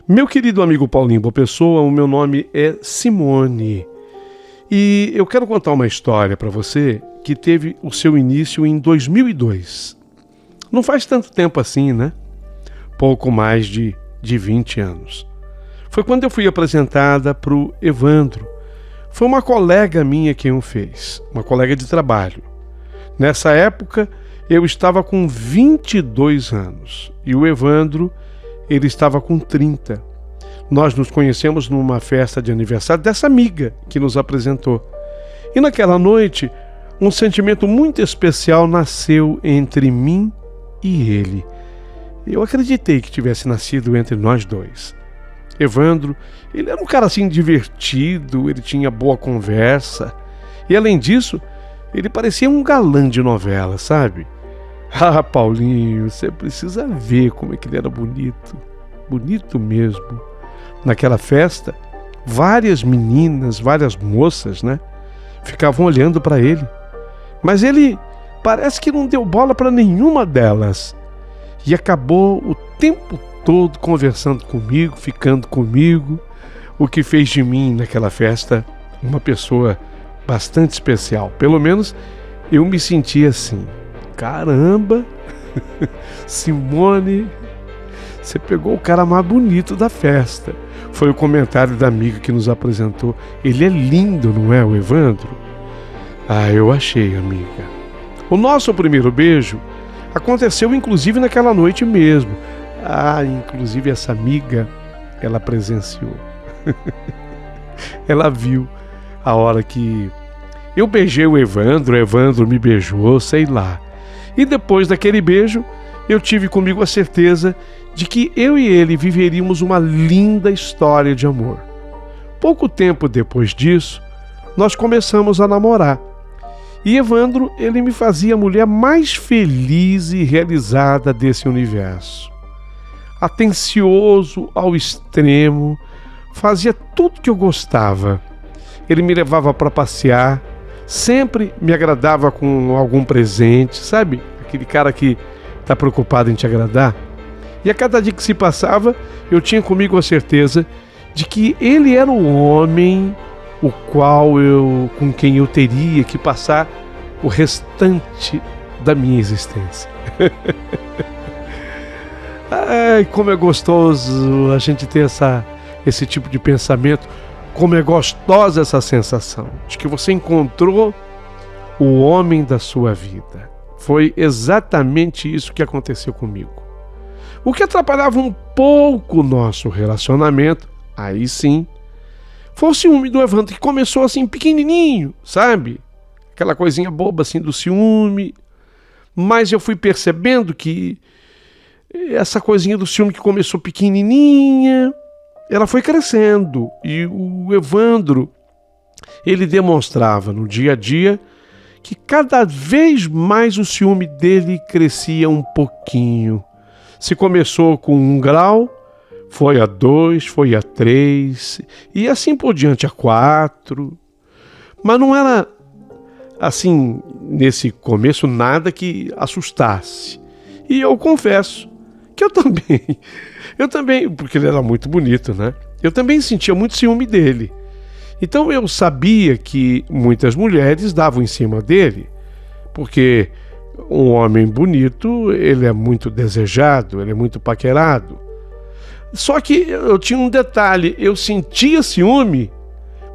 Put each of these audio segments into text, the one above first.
Meu querido amigo Paulinho Boa Pessoa, o meu nome é Simone e eu quero contar uma história para você que teve o seu início em 2002. Não faz tanto tempo assim, né? Pouco mais de 20 anos. Foi quando eu fui apresentada para o Evandro. Foi uma colega minha quem o fez, uma colega de trabalho. Nessa época, eu estava com 22 anos e o Evandro, ele estava com 30. Nós nos conhecemos numa festa de aniversário dessa amiga que nos apresentou. E naquela noite, um sentimento muito especial nasceu entre mim e ele. Eu acreditei que tivesse nascido entre nós dois. Evandro, ele era um cara assim divertido, ele tinha boa conversa. E além disso, ele parecia um galã de novela, sabe? Ah, Paulinho, você precisa ver como é que ele era bonito. Bonito mesmo. Naquela festa, várias meninas, várias moças, né? Ficavam olhando para ele. Mas ele parece que não deu bola para nenhuma delas. E acabou o tempo todo conversando comigo, ficando comigo, o que fez de mim naquela festa uma pessoa bastante especial. Pelo menos eu me senti assim. Caramba, Simone, você pegou o cara mais bonito da festa. Foi o comentário da amiga que nos apresentou. Ele é lindo, não é, o Evandro? Ah, eu achei, amiga. O nosso primeiro beijo aconteceu inclusive naquela noite mesmo. Ah, inclusive essa amiga, ela presenciou. Ela viu a hora que eu beijei o Evandro me beijou, sei lá. E depois daquele beijo, eu tive comigo a certeza de que eu e ele viveríamos uma linda história de amor. Pouco tempo depois disso, nós começamos a namorar. E Evandro, ele me fazia a mulher mais feliz e realizada desse universo. Atencioso ao extremo, fazia tudo que eu gostava. Ele me levava para passear, sempre me agradava com algum presente, sabe? Aquele cara que está preocupado em te agradar. E a cada dia que se passava, eu tinha comigo a certeza de que ele era o homem com quem eu teria que passar o restante da minha existência. Ai, como é gostoso a gente ter esse tipo de pensamento, como é gostosa essa sensação de que você encontrou o homem da sua vida. Foi exatamente isso que aconteceu comigo. O que atrapalhava um pouco o nosso relacionamento, aí sim, foi o ciúme do Evandro, que começou assim pequenininho, sabe? Aquela coisinha boba assim do ciúme. Mas eu fui percebendo que essa coisinha do ciúme que começou pequenininha, ela foi crescendo. E o Evandro, ele demonstrava no dia a dia que cada vez mais o ciúme dele crescia um pouquinho. Se começou com 1 grau, foi a 2, foi a 3, e assim por diante a 4. Mas não era, assim, nesse começo, nada que assustasse. E eu confesso que eu também, porque ele era muito bonito, né? Eu também sentia muito ciúme dele. Então eu sabia que muitas mulheres davam em cima dele, porque um homem bonito, ele é muito desejado, ele é muito paquerado. Só que eu tinha um detalhe, eu sentia ciúme,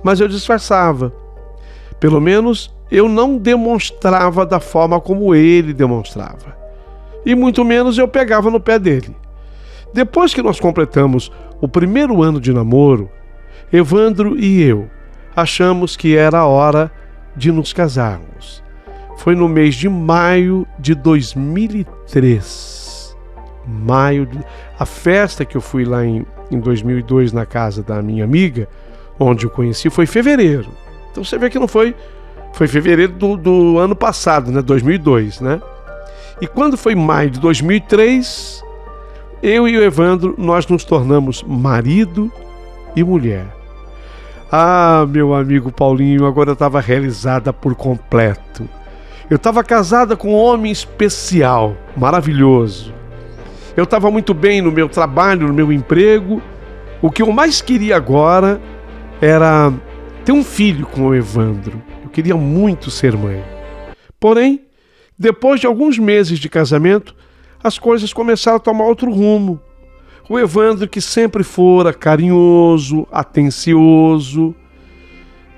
mas eu disfarçava. Pelo menos eu não demonstrava da forma como ele demonstrava. E muito menos eu pegava no pé dele. Depois que nós completamos o primeiro ano de namoro, Evandro e eu achamos que era a hora de nos casarmos. Foi no mês de maio de 2003. A festa que eu fui lá em 2002 na casa da minha amiga, onde eu conheci, foi em fevereiro. Então você vê que não foi fevereiro do ano passado, né? 2002, né? E quando foi maio de 2003, eu e o Evandro, nós nos tornamos marido e mulher. Ah, meu amigo Paulinho, agora eu estava realizada por completo. Eu estava casada com um homem especial, maravilhoso. Eu estava muito bem no meu trabalho, no meu emprego, O que eu mais queria agora era ter um filho com o Evandro. Eu queria muito ser mãe. Porém, depois de alguns meses de casamento, as coisas começaram a tomar outro rumo. O Evandro, que sempre fora carinhoso, atencioso,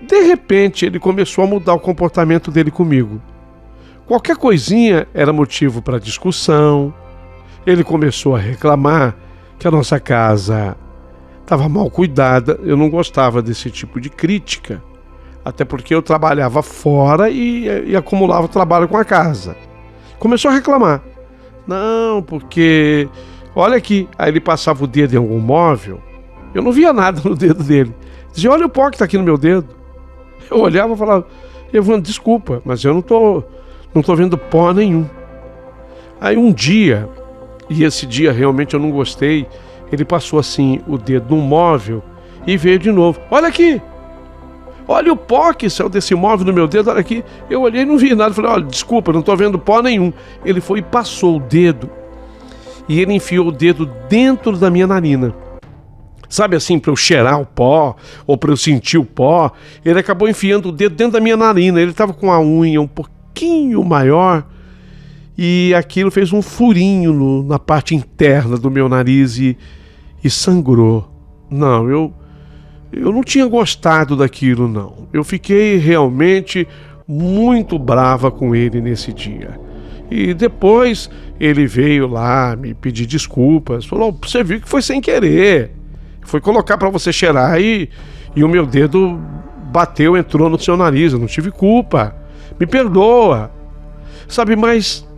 de repente ele começou a mudar o comportamento dele comigo. Qualquer coisinha era motivo para discussão. Ele começou a reclamar que a nossa casa estava mal cuidada. Eu não gostava desse tipo de crítica, até porque eu trabalhava fora e acumulava trabalho com a casa. Começou a reclamar. Não, porque... olha aqui. Aí ele passava o dedo em algum móvel. Eu não via nada no dedo dele. Dizia, olha o pó que está aqui no meu dedo. Eu olhava e falava, Evandro, desculpa, mas eu não tô vendo pó nenhum. Aí um dia, e esse dia realmente eu não gostei, ele passou assim o dedo num móvel e veio de novo. Olha aqui! Olha o pó que saiu desse móvel no meu dedo, olha aqui. Eu olhei e não vi nada. Falei, olha, desculpa, não estou vendo pó nenhum. Ele foi e passou o dedo. E ele enfiou o dedo dentro da minha narina. Sabe assim, para eu cheirar o pó, ou para eu sentir o pó. Ele acabou enfiando o dedo dentro da minha narina. Ele estava com a unha um pouquinho maior. E aquilo fez um furinho na parte interna do meu nariz e sangrou. Não, eu não tinha gostado daquilo, não. Eu fiquei realmente muito brava com ele nesse dia. E depois ele veio lá me pedir desculpas. Falou, você viu que foi sem querer. Foi colocar para você cheirar e o meu dedo bateu, entrou no seu nariz. Eu não tive culpa. Me perdoa. Sabe, mas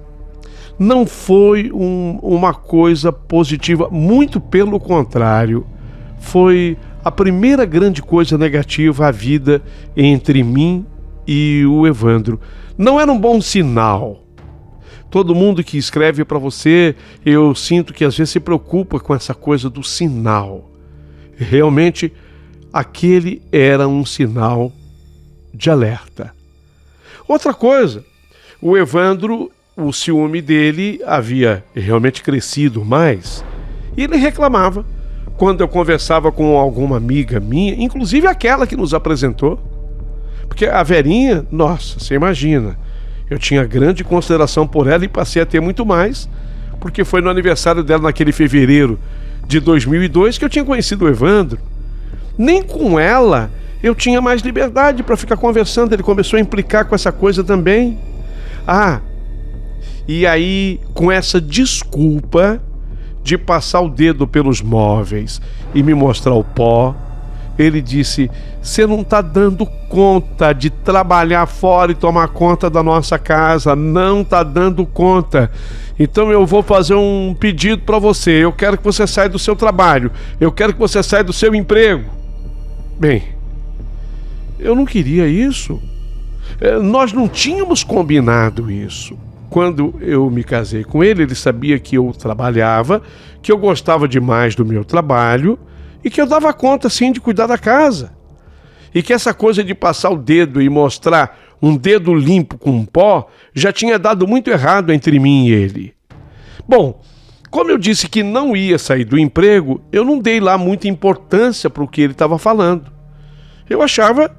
não foi uma coisa positiva. Muito pelo contrário. Foi a primeira grande coisa negativa à vida entre mim e o Evandro. Não era um bom sinal. Todo mundo que escreve para você, eu sinto que às vezes se preocupa com essa coisa do sinal. Realmente, aquele era um sinal de alerta. Outra coisa, o Evandro, o ciúme dele havia realmente crescido mais e ele reclamava quando eu conversava com alguma amiga minha, inclusive aquela que nos apresentou. Porque a Verinha, nossa, você imagina, eu tinha grande consideração por ela e passei a ter muito mais, porque foi no aniversário dela naquele fevereiro de 2002 que eu tinha conhecido o Evandro. Nem com ela eu tinha mais liberdade para ficar conversando. Ele começou a implicar com essa coisa também. E aí com essa desculpa de passar o dedo pelos móveis e me mostrar o pó, ele disse, você não está dando conta de trabalhar fora e tomar conta da nossa casa, não está dando conta. Então eu vou fazer um pedido para você, eu quero que você saia do seu trabalho, eu quero que você saia do seu emprego. Bem, eu não queria isso. Nós não tínhamos combinado isso. Quando eu me casei com ele, ele sabia que eu trabalhava, que eu gostava demais do meu trabalho e que eu dava conta, sim, de cuidar da casa. E que essa coisa de passar o dedo e mostrar um dedo limpo com pó já tinha dado muito errado entre mim e ele. Bom, como eu disse que não ia sair do emprego, eu não dei lá muita importância para o que ele estava falando. Eu achava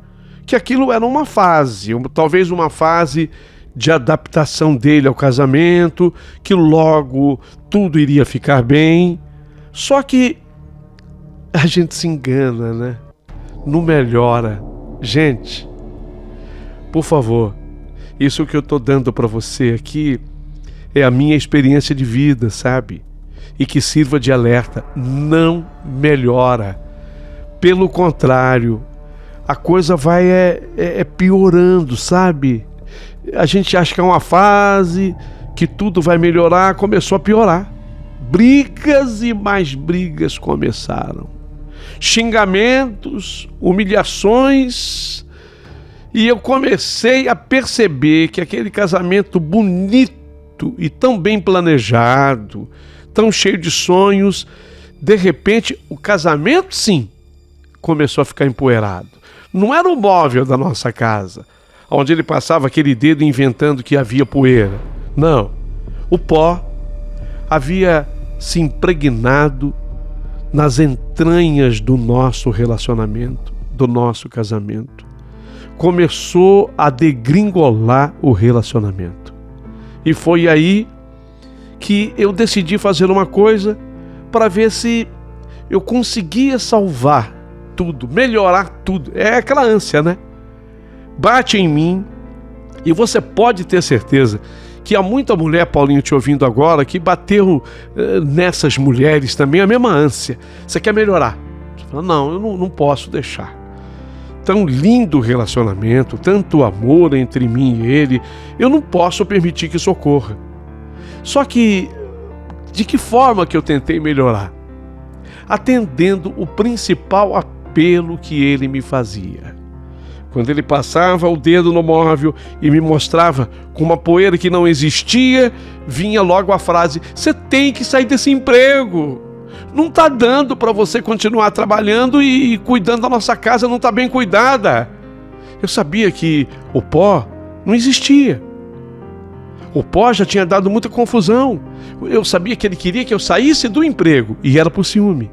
que aquilo era uma fase, talvez uma fase de adaptação dele ao casamento, que logo tudo iria ficar bem. Só que a gente se engana, né? Não melhora. Gente, por favor, isso que eu tô dando para você aqui é a minha experiência de vida, sabe? E que sirva de alerta. Não melhora. Pelo contrário, a coisa vai piorando, sabe? A gente acha que é uma fase, que tudo vai melhorar, começou a piorar. Brigas e mais brigas começaram. Xingamentos, humilhações. E eu comecei a perceber que aquele casamento bonito e tão bem planejado, tão cheio de sonhos, de repente o casamento, sim, começou a ficar empoeirado. Não era o móvel da nossa casa, onde ele passava aquele dedo inventando que havia poeira. Não, o pó havia se impregnado nas entranhas do nosso relacionamento, do nosso casamento. Começou a degringolar o relacionamento. E foi aí que eu decidi fazer uma coisa para ver se eu conseguia salvar tudo, melhorar tudo. É aquela ânsia, né? Bate em mim, e você pode ter certeza que há muita mulher, Paulinho, te ouvindo agora, que bateu nessas mulheres também a mesma ânsia. Você quer melhorar? Você fala, não, eu não posso deixar. Tão lindo o relacionamento, tanto amor entre mim e ele, eu não posso permitir que isso ocorra. Só que, de que forma que eu tentei melhorar? Atendendo o principal apelo que ele me fazia. Quando ele passava o dedo no móvel e me mostrava com uma poeira que não existia, vinha logo a frase: você tem que sair desse emprego. Não está dando para você continuar trabalhando e cuidando da nossa casa, não está bem cuidada. Eu sabia que o pó não existia. O pó já tinha dado muita confusão. Eu sabia que ele queria que eu saísse do emprego e era por ciúme.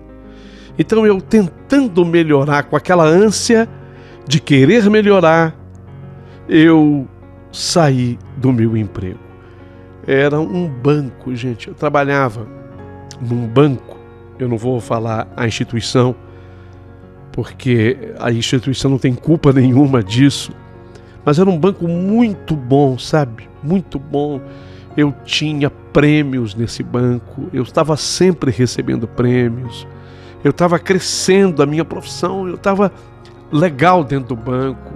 Então eu, tentando melhorar, com aquela ânsia de querer melhorar, eu saí do meu emprego. Era um banco, gente. Eu trabalhava num banco. Eu não vou falar a instituição, porque a instituição não tem culpa nenhuma disso. Mas era um banco muito bom, sabe? Muito bom. Eu tinha prêmios nesse banco. Eu estava sempre recebendo prêmios. Eu estava crescendo a minha profissão. Eu estava legal dentro do banco.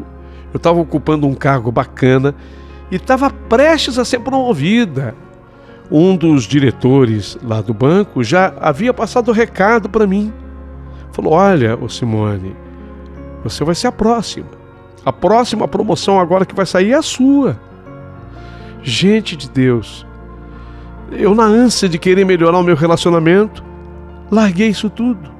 Eu estava ocupando um cargo bacana e estava prestes a ser promovida. Um dos diretores lá do banco já havia passado o recado para mim. Falou: olha, ô Simone, você vai ser a próxima. A próxima promoção agora que vai sair é a sua. Gente de Deus, eu, na ânsia de querer melhorar o meu relacionamento, larguei isso tudo.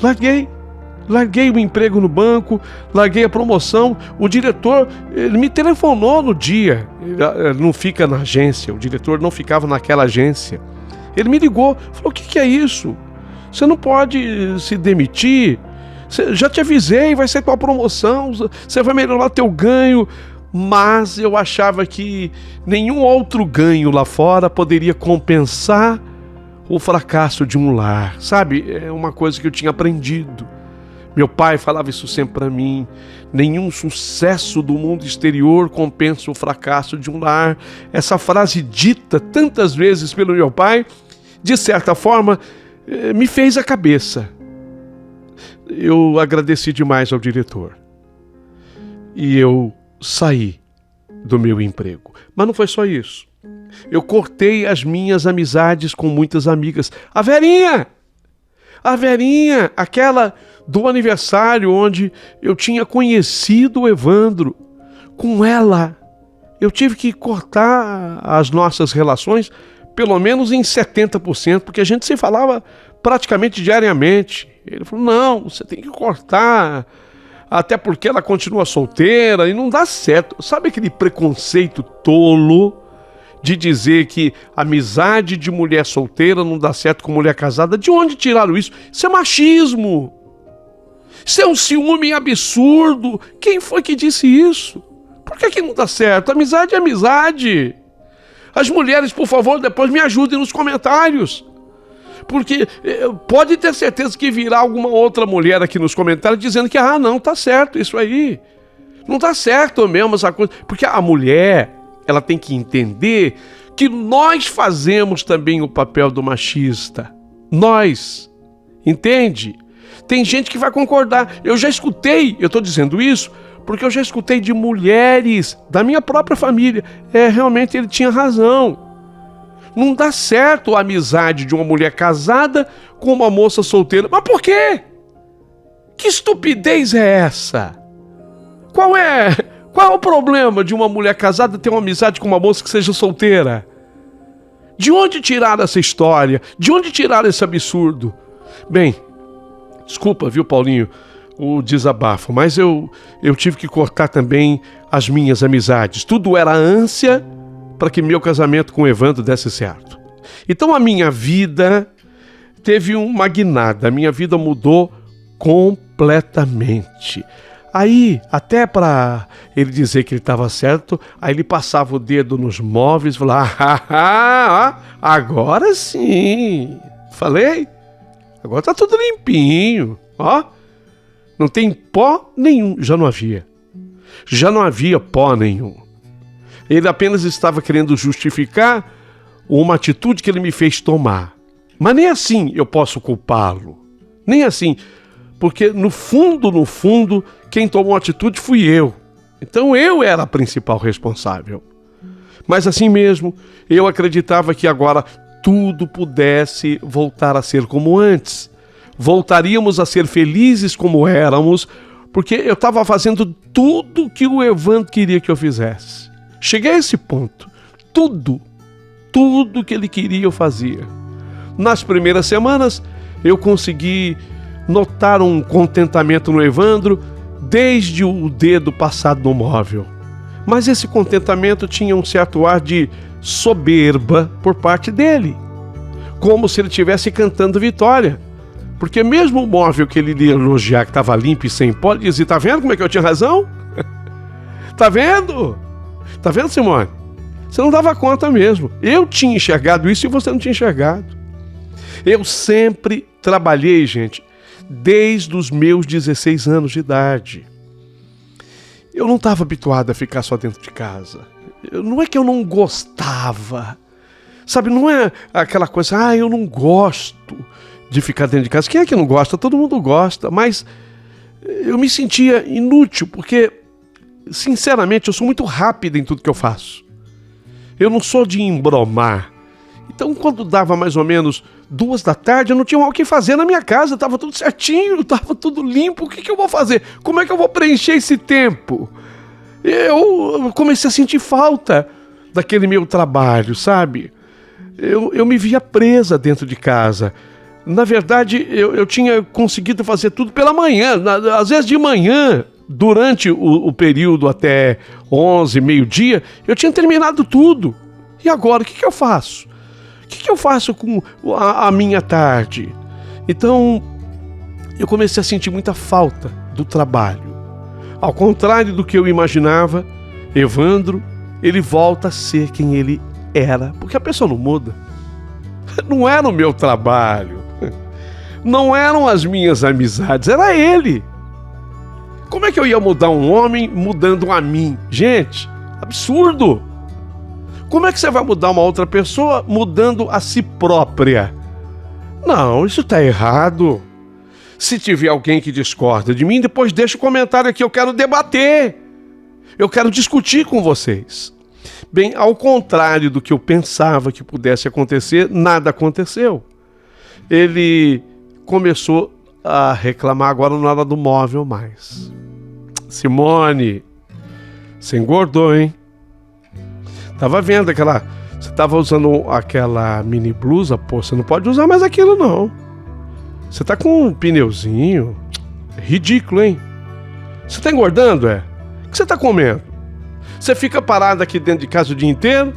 Larguei o emprego no banco, larguei a promoção. O diretor, ele me telefonou no dia. Ele não fica na agência, o diretor não ficava naquela agência. Ele me ligou, falou: o que é isso? Você não pode se demitir. Já te avisei, vai ser tua promoção, você vai melhorar teu ganho. Mas eu achava que nenhum outro ganho lá fora poderia compensar o fracasso de um lar. Sabe, é uma coisa que eu tinha aprendido. Meu pai falava isso sempre para mim: nenhum sucesso do mundo exterior compensa o fracasso de um lar. Essa frase dita tantas vezes pelo meu pai, de certa forma, me fez a cabeça. Eu agradeci demais ao diretor. E eu saí do meu emprego. Mas não foi só isso. Eu cortei as minhas amizades com muitas amigas. A Verinha, aquela do aniversário onde eu tinha conhecido o Evandro. Com ela, eu tive que cortar as nossas relações, pelo menos em 70%, porque a gente se falava praticamente diariamente. Ele falou: não, você tem que cortar, até porque ela continua solteira e não dá certo. Sabe aquele preconceito tolo de dizer que amizade de mulher solteira não dá certo com mulher casada? De onde tiraram isso? Isso é machismo. Isso é um ciúme absurdo. Quem foi que disse isso? Por que não dá certo? Amizade é amizade. As mulheres, por favor, depois me ajudem nos comentários. Porque pode ter certeza que virá alguma outra mulher aqui nos comentários dizendo que não, tá certo isso aí. Não tá certo mesmo essa coisa. Porque a mulher, ela tem que entender que nós fazemos também o papel do machista. Nós. Entende? Tem gente que vai concordar. Eu já escutei, eu estou dizendo isso porque eu já escutei de mulheres da minha própria família. Realmente ele tinha razão. Não dá certo a amizade de uma mulher casada com uma moça solteira. Mas por quê? Que estupidez é essa? Qual é o problema de uma mulher casada ter uma amizade com uma moça que seja solteira? De onde tiraram essa história? De onde tiraram esse absurdo? Bem, desculpa, viu, Paulinho, o desabafo, mas eu tive que cortar também as minhas amizades. Tudo era ânsia para que meu casamento com o Evandro desse certo. Então a minha vida teve uma guinada, a minha vida mudou completamente. Aí, até para ele dizer que ele estava certo, aí ele passava o dedo nos móveis e falava: agora sim, falei, agora tá tudo limpinho, ó, não tem pó nenhum, já não havia pó nenhum. Ele apenas estava querendo justificar uma atitude que ele me fez tomar, mas nem assim eu posso culpá-lo, nem assim, porque no fundo, quem tomou a atitude fui eu. Então eu era a principal responsável. Mas assim mesmo, eu acreditava que agora tudo pudesse voltar a ser como antes. Voltaríamos a ser felizes como éramos, porque eu estava fazendo tudo que o Evandro queria que eu fizesse. Cheguei a esse ponto. Tudo que ele queria eu fazia. Nas primeiras semanas, eu consegui notar um contentamento no Evandro desde o dedo passado no móvel. Mas esse contentamento tinha um certo ar de soberba por parte dele, como se ele estivesse cantando vitória. Porque mesmo o móvel que ele ia elogiar, que estava limpo e sem pó, ele dizia: tá vendo como é que eu tinha razão? Tá vendo? Tá vendo, Simone? Você não dava conta mesmo. Eu tinha enxergado isso e você não tinha enxergado. Eu sempre trabalhei, gente, desde os meus 16 anos de idade. Eu não estava habituado a ficar só dentro de casa. Não é que eu não gostava. Sabe, não é aquela coisa, eu não gosto de ficar dentro de casa. Quem é que não gosta? Todo mundo gosta. Mas eu me sentia inútil, porque, sinceramente, eu sou muito rápido em tudo que eu faço. Eu não sou de embromar. Então, quando dava mais ou menos 2 da tarde, eu não tinha mais o que fazer na minha casa, estava tudo certinho, estava tudo limpo. O que eu vou fazer? Como é que eu vou preencher esse tempo? Eu comecei a sentir falta daquele meu trabalho, sabe? Eu me via presa dentro de casa. Na verdade, eu tinha conseguido fazer tudo pela manhã, às vezes de manhã, durante o período até 11, meio-dia, eu tinha terminado tudo. E agora, o que eu faço? O que eu faço com a minha tarde? Então, eu comecei a sentir muita falta do trabalho. Ao contrário do que eu imaginava, Evandro, ele volta a ser quem ele era. Porque a pessoa não muda. Não era o meu trabalho. Não eram as minhas amizades, era ele. Como é que eu ia mudar um homem mudando a mim? Gente, absurdo. Como é que você vai mudar uma outra pessoa mudando a si própria? Não, isso está errado. Se tiver alguém que discorda de mim, depois deixa o comentário aqui, eu quero debater. Eu quero discutir com vocês. Bem, ao contrário do que eu pensava que pudesse acontecer, nada aconteceu. Ele começou a reclamar agora na hora do móvel mais. Simone, você engordou, hein? Tava vendo aquela... Você tava usando aquela mini blusa, pô, você não pode usar mais aquilo, não. Você tá com um pneuzinho. Ridículo, hein? Você tá engordando, é? O que você tá comendo? Você fica parado aqui dentro de casa o dia inteiro,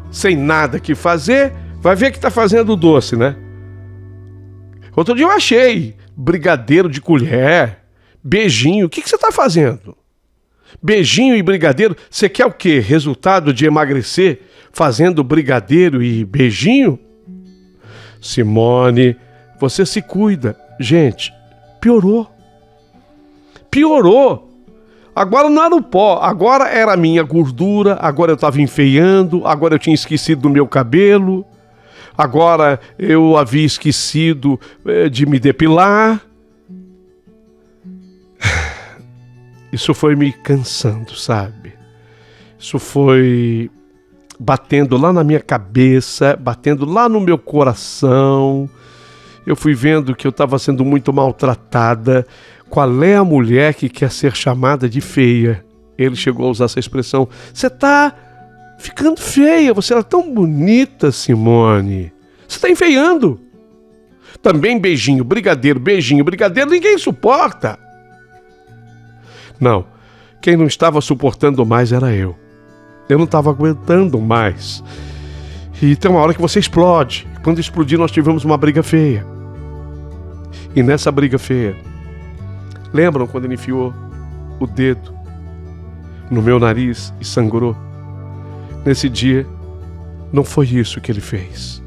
sem nada que fazer, vai ver que tá fazendo doce, né? Outro dia eu achei brigadeiro de colher, beijinho. O que você tá fazendo? Beijinho e brigadeiro, você quer o quê? Resultado de emagrecer fazendo brigadeiro e beijinho? Simone, você se cuida. Gente, piorou. Agora não era o pó, agora era a minha gordura, agora eu estava enfeiando, agora eu tinha esquecido do meu cabelo, agora eu havia esquecido de me depilar. Isso foi me cansando, sabe? Isso foi batendo lá na minha cabeça, batendo lá no meu coração. Eu fui vendo que eu estava sendo muito maltratada. Qual é a mulher que quer ser chamada de feia? Ele chegou a usar essa expressão. Você está ficando feia, você era tão bonita, Simone. Você está enfeiando. Também beijinho, brigadeiro, ninguém suporta. Não, quem não estava suportando mais era eu. Eu não estava aguentando mais. E tem uma hora que você explode. Quando explodir, nós tivemos uma briga feia. E nessa briga feia, lembram quando ele enfiou o dedo no meu nariz e sangrou? Nesse dia, não foi isso que ele fez.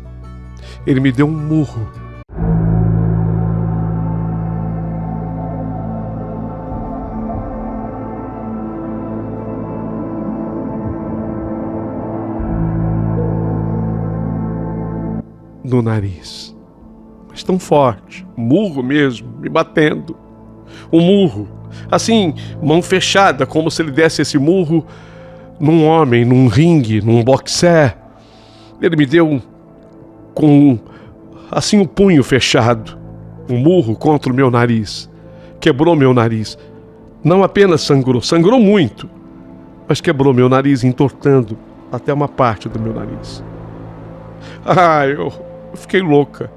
Ele me deu um murro. No nariz. Mas tão forte, murro mesmo, me batendo. Um murro, assim, mão fechada, como se ele desse esse murro num homem, num ringue, num boxer. Ele me deu com, assim, o punho fechado, um murro contra o meu nariz. Quebrou meu nariz. Não apenas sangrou muito, mas quebrou meu nariz, entortando até uma parte do meu nariz. Eu fiquei louca.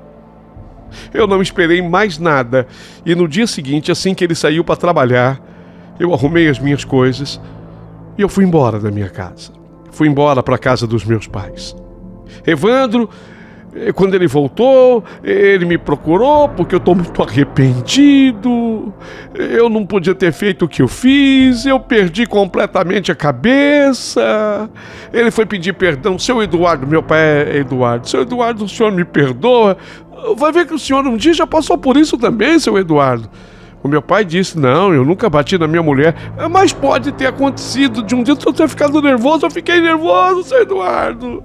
Eu não esperei mais nada. E no dia seguinte, assim que ele saiu para trabalhar, eu arrumei as minhas coisas e eu fui embora da minha casa. Fui embora para a casa dos meus pais. Evandro, quando ele voltou, ele me procurou porque eu estou muito arrependido. Eu não podia ter feito o que eu fiz. Eu perdi completamente a cabeça. Ele foi pedir perdão. Seu Eduardo, meu pai é Eduardo. Seu Eduardo, o senhor me perdoa? Vai ver que o senhor um dia já passou por isso também, seu Eduardo. O meu pai disse, não, eu nunca bati na minha mulher. Mas pode ter acontecido de um dia eu ter ficado nervoso. Eu fiquei nervoso, seu Eduardo.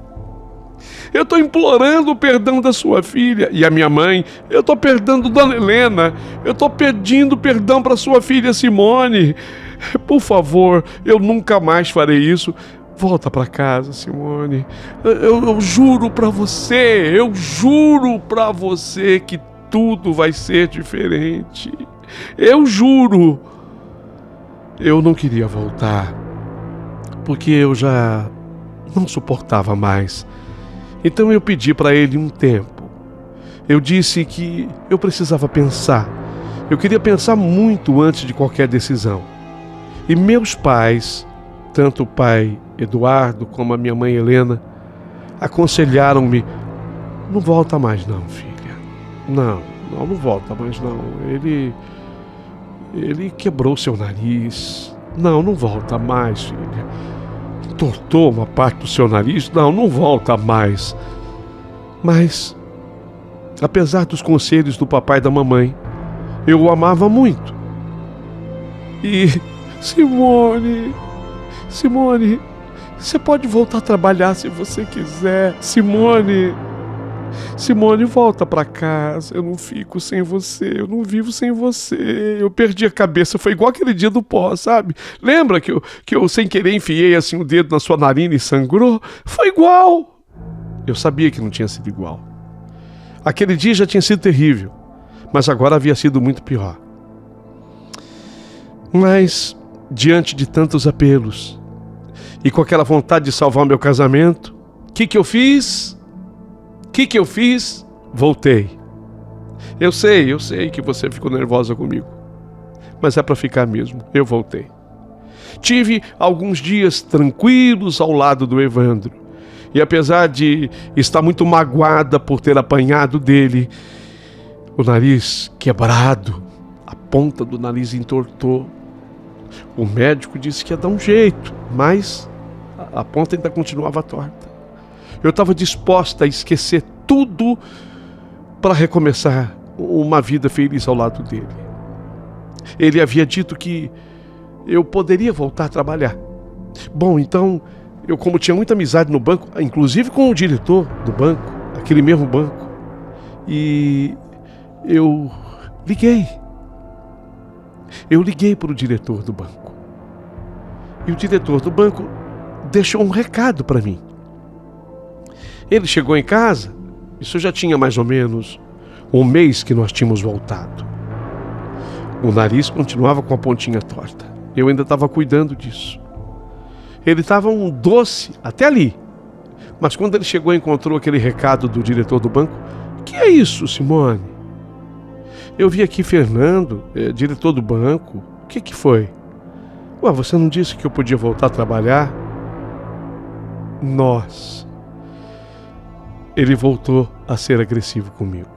Eu estou implorando o perdão da sua filha e a minha mãe. Eu estou perdendo Dona Helena. Eu estou pedindo perdão para sua filha Simone. Por favor, eu nunca mais farei isso. Volta para casa, Simone. Eu juro para você, que tudo vai ser diferente. Eu juro. Eu não queria voltar, porque eu já não suportava mais. Então eu pedi para ele um tempo. Eu disse que eu precisava pensar. Eu queria pensar muito antes de qualquer decisão. E meus pais, tanto o pai Eduardo como a minha mãe Helena, aconselharam-me, não volta mais não, filha. Não volta mais não. Ele quebrou seu nariz. Não volta mais, filha. Entortou uma parte do seu nariz. Não volta mais. Mas, apesar dos conselhos do papai e da mamãe, eu o amava muito. E, Simone, você pode voltar a trabalhar se você quiser. Simone, volta pra casa. Eu não fico sem você. Eu não vivo sem você. Eu perdi a cabeça. Foi igual aquele dia do pó, sabe? Lembra que eu sem querer enfiei assim o dedo na sua narina e sangrou? Foi igual. Eu sabia que não tinha sido igual. Aquele dia já tinha sido terrível, mas agora havia sido muito pior. Mas, diante de tantos apelos e com aquela vontade de salvar o meu casamento, o que eu fiz? Voltei. Eu sei que você ficou nervosa comigo, mas é para ficar mesmo. Eu voltei. Tive alguns dias tranquilos ao lado do Evandro, e apesar de estar muito magoada por ter apanhado dele, o nariz quebrado, a ponta do nariz entortou. O médico disse que ia dar um jeito, mas a ponta ainda continuava torta. Eu estava disposta a esquecer tudo para recomeçar uma vida feliz ao lado dele. Ele havia dito que eu poderia voltar a trabalhar. Bom, então, eu como tinha muita amizade no banco, inclusive com o diretor do banco, aquele mesmo banco, e eu liguei para o diretor do banco. E o diretor do banco deixou um recado para mim. Ele chegou em casa, isso já tinha mais ou menos um mês que nós tínhamos voltado. O nariz continuava com a pontinha torta. Eu ainda estava cuidando disso. Ele estava um doce até ali. Mas quando ele chegou e encontrou aquele recado do diretor do banco, que é isso, Simone? Eu vi aqui Fernando, diretor do banco. O que foi? Ué, você não disse que eu podia voltar a trabalhar? Nossa. Ele voltou a ser agressivo comigo.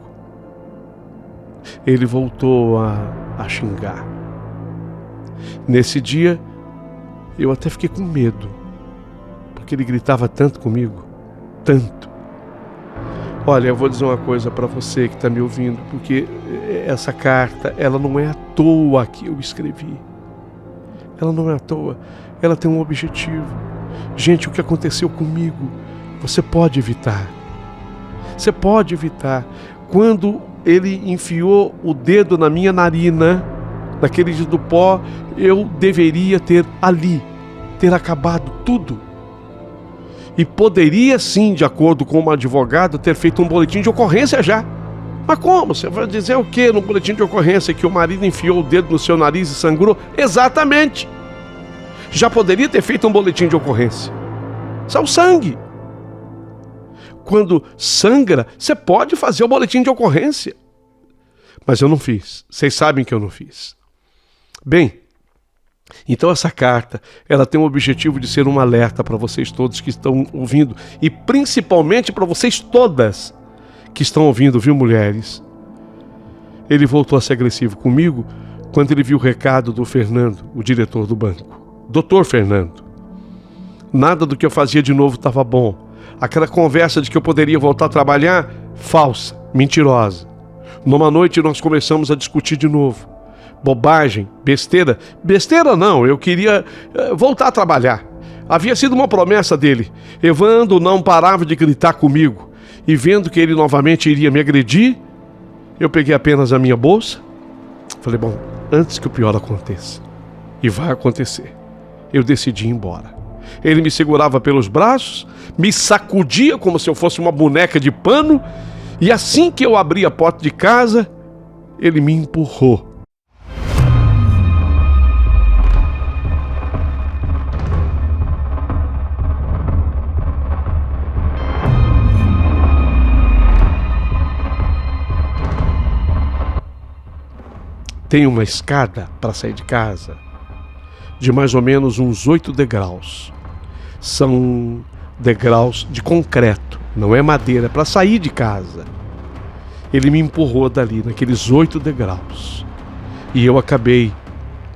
ele voltou a xingar. Nesse dia, eu até fiquei com medo, porque ele gritava tanto comigo, tanto. Olha, eu vou dizer uma coisa para você que está me ouvindo, porque essa carta, ela não é à toa que eu escrevi. Ela não é à toa, ela tem um objetivo. Gente, o que aconteceu comigo, você pode evitar. Você pode evitar. Quando ele enfiou o dedo na minha narina, naquele dia do pó, eu deveria ter acabado tudo. E poderia sim, de acordo com uma advogada, ter feito um boletim de ocorrência já. Mas como? Você vai dizer o quê no boletim de ocorrência? Que o marido enfiou o dedo no seu nariz e sangrou? Exatamente. Já poderia ter feito um boletim de ocorrência. Isso é o sangue. Quando sangra, você pode fazer o boletim de ocorrência. Mas eu não fiz. Vocês sabem que eu não fiz. Bem, então essa carta, ela tem o objetivo de ser um alerta para vocês todos que estão ouvindo, e principalmente para vocês todas que estão ouvindo, viu, mulheres? Ele voltou a ser agressivo comigo quando ele viu o recado do Fernando, o diretor do banco. Doutor Fernando, nada do que eu fazia de novo estava bom. Aquela conversa de que eu poderia voltar a trabalhar, falsa, mentirosa. Numa noite nós começamos a discutir de novo. Bobagem, besteira. Besteira não, eu queria voltar a trabalhar. Havia sido uma promessa dele. Evandro não parava de gritar comigo. E vendo que ele novamente iria me agredir, eu peguei apenas a minha bolsa. Falei, bom, antes que o pior aconteça, e vai acontecer, eu decidi ir embora. Ele me segurava pelos braços, me sacudia como se eu fosse uma boneca de pano, e assim que eu abri a porta de casa, ele me empurrou. Tem uma escada para sair de casa de mais ou menos uns 8 degraus. São degraus de concreto, não é madeira, para sair de casa. Ele me empurrou dali, naqueles 8 degraus. E eu acabei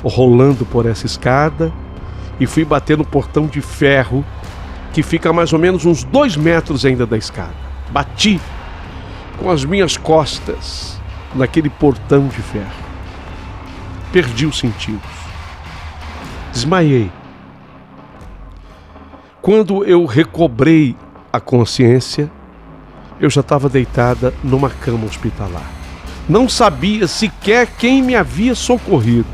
rolando por essa escada e fui bater no portão de ferro, que fica a mais ou menos uns 2 metros ainda da escada. Bati com as minhas costas naquele portão de ferro. Perdi os sentidos. Desmaiei. Quando eu recobrei a consciência, eu já estava deitada numa cama hospitalar. Não sabia sequer quem me havia socorrido.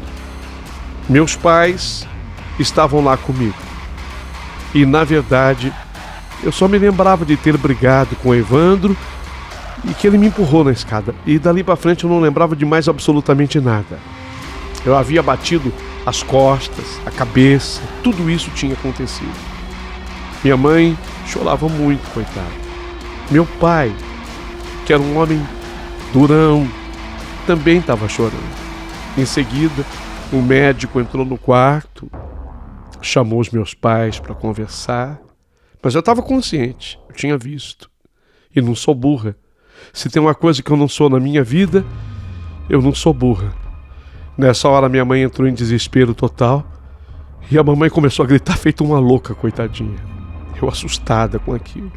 Meus pais estavam lá comigo. E, na verdade, eu só me lembrava de ter brigado com o Evandro e que ele me empurrou na escada. E dali para frente eu não lembrava de mais absolutamente nada. Eu havia batido as costas, a cabeça, tudo isso tinha acontecido. Minha mãe chorava muito, coitada. Meu pai, que era um homem durão, também estava chorando. Em seguida, o médico entrou no quarto, chamou os meus pais para conversar, mas eu estava consciente, eu tinha visto. E não sou burra. Se tem uma coisa que eu não sou na minha vida, eu não sou burra. Nessa hora minha mãe entrou em desespero total e a mamãe começou a gritar feito uma louca, coitadinha. Eu assustada com aquilo.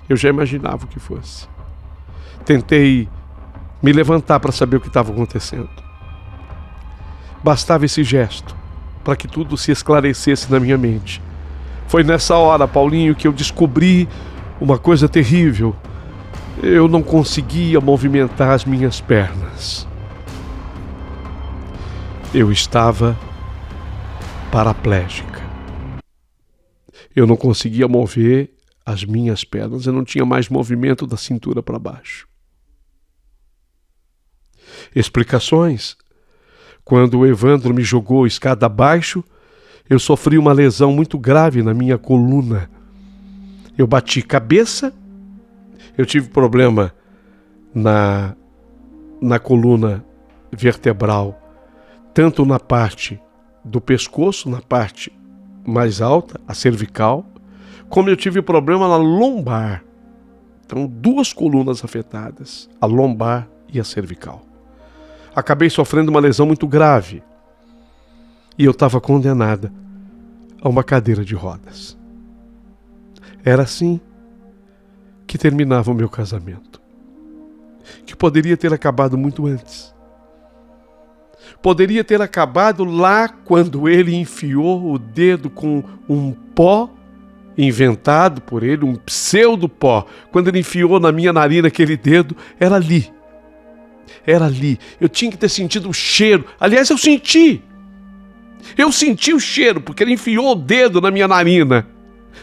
Eu já imaginava o que fosse. Tentei me levantar para saber o que estava acontecendo. Bastava esse gesto para que tudo se esclarecesse na minha mente. Foi nessa hora, Paulinho, que eu descobri uma coisa terrível. Eu não conseguia movimentar as minhas pernas. Eu estava paraplégica. Eu não conseguia mover as minhas pernas, eu não tinha mais movimento da cintura para baixo. Explicações? Quando o Evandro me jogou escada abaixo, eu sofri uma lesão muito grave na minha coluna. Eu bati cabeça, eu tive problema na coluna vertebral, tanto na parte do pescoço, na parte mais alta, a cervical, como eu tive problema na lombar. Então, 2 colunas afetadas, a lombar e a cervical. acabei sofrendo uma lesão muito grave. E eu estava condenada a uma cadeira de rodas. Era assim que terminava o meu casamento, que poderia ter acabado muito antes. Poderia ter acabado lá quando ele enfiou o dedo com um pó inventado por ele, um pseudo-pó. Quando ele enfiou na minha narina aquele dedo, era ali. Era ali. Eu tinha que ter sentido o cheiro. Aliás, eu senti. Eu senti o cheiro, porque ele enfiou o dedo na minha narina.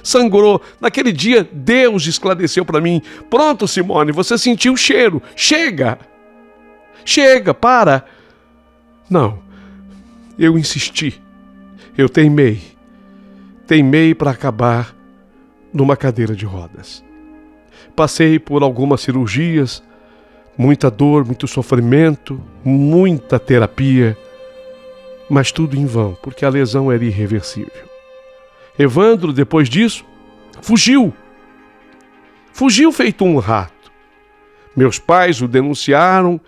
Sangrou. Naquele dia, Deus esclareceu para mim. Pronto, Simone, você sentiu o cheiro. Chega. Chega, para. Não. Eu insisti. Eu teimei. Teimei para acabar numa cadeira de rodas. Passei por algumas cirurgias, muita dor, muito sofrimento, muita terapia, mas tudo em vão, porque a lesão era irreversível. Evandro, depois disso, fugiu. Fugiu feito um rato. Meus pais o denunciaram,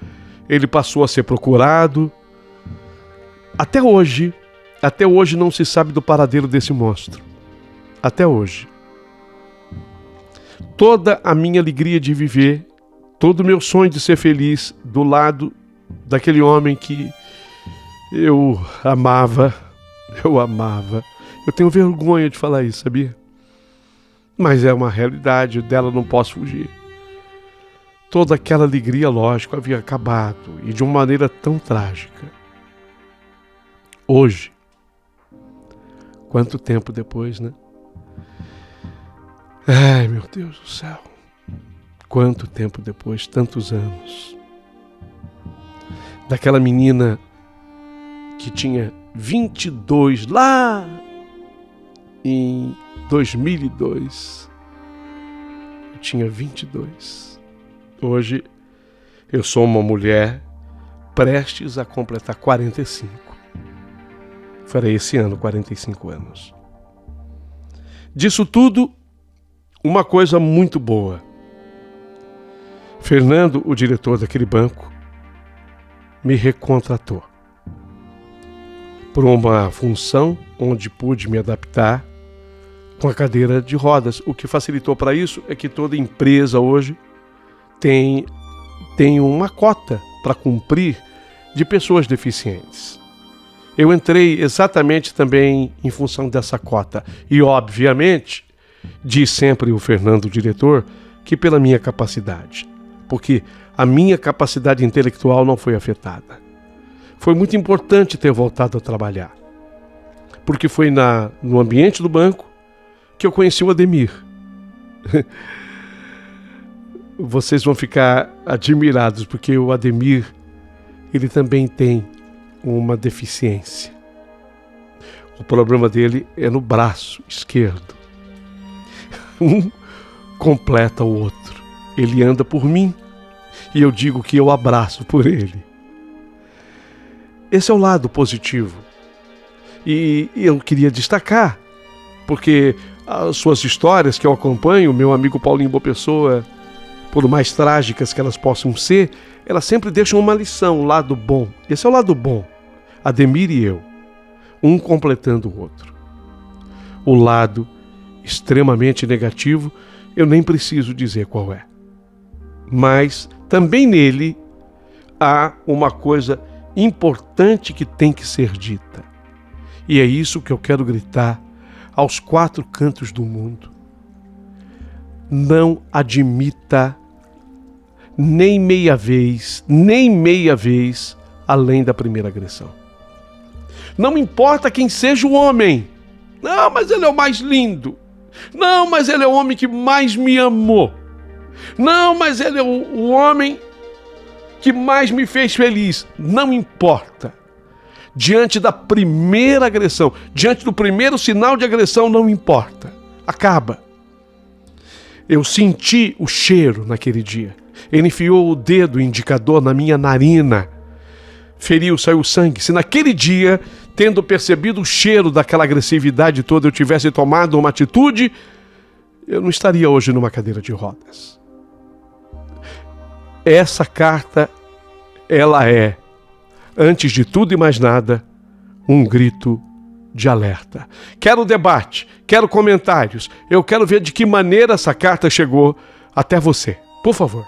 ele passou a ser procurado. Até hoje não se sabe do paradeiro desse monstro. Até hoje. Toda a minha alegria de viver, todo o meu sonho de ser feliz do lado daquele homem que eu amava. Eu tenho vergonha de falar isso, sabia? Mas é uma realidade, dela não posso fugir. Toda aquela alegria, lógico, havia acabado, e de uma maneira tão trágica. Hoje, quanto tempo depois, né? Ai, meu Deus do céu. Quanto tempo depois, tantos anos. Daquela menina que tinha 22 lá em 2002. Eu tinha 22. Hoje eu sou uma mulher prestes a completar 45. Farei esse ano 45 anos. Disso tudo, uma coisa muito boa. Fernando, o diretor daquele banco, me recontratou por uma função onde pude me adaptar com a cadeira de rodas. O que facilitou para isso é que toda empresa hoje tem uma cota para cumprir de pessoas deficientes. Eu entrei exatamente também em função dessa cota. E, obviamente, diz sempre o Fernando, o diretor, que pela minha capacidade. Porque a minha capacidade intelectual não foi afetada. Foi muito importante ter voltado a trabalhar. Porque foi no ambiente do banco que eu conheci o Ademir. Vocês vão ficar admirados, porque o Ademir, ele também tem uma deficiência. O problema dele é no braço esquerdo. Um completa o outro. Ele anda por mim e eu digo que eu abraço por ele. Esse é o lado positivo. E eu queria destacar, porque as suas histórias que eu acompanho, meu amigo Paulinho Boa Pessoa, por mais trágicas que elas possam ser, elas sempre deixam uma lição, um lado bom. Esse é o lado bom. Ademir e eu, um completando o outro. O lado extremamente negativo, eu nem preciso dizer qual é. Mas também nele há uma coisa importante que tem que ser dita. E é isso que eu quero gritar aos 4 cantos do mundo. Não admita nem meia vez além da primeira agressão. Não importa quem seja o homem. Não, mas ele é o mais lindo. Não, mas ele é o homem que mais me amou. Não, mas ele é o homem que mais me fez feliz. Não importa. Diante da primeira agressão, diante do primeiro sinal de agressão, não importa. Acaba. Eu senti o cheiro naquele dia. Ele enfiou o dedo indicador na minha narina. Feriu, saiu sangue. Se naquele dia, tendo percebido o cheiro daquela agressividade toda, eu tivesse tomado uma atitude, eu não estaria hoje numa cadeira de rodas. Essa carta, ela é antes de tudo e mais nada, um grito de alerta. Quero debate, quero comentários, eu quero ver de que maneira essa carta chegou até você. Por favor.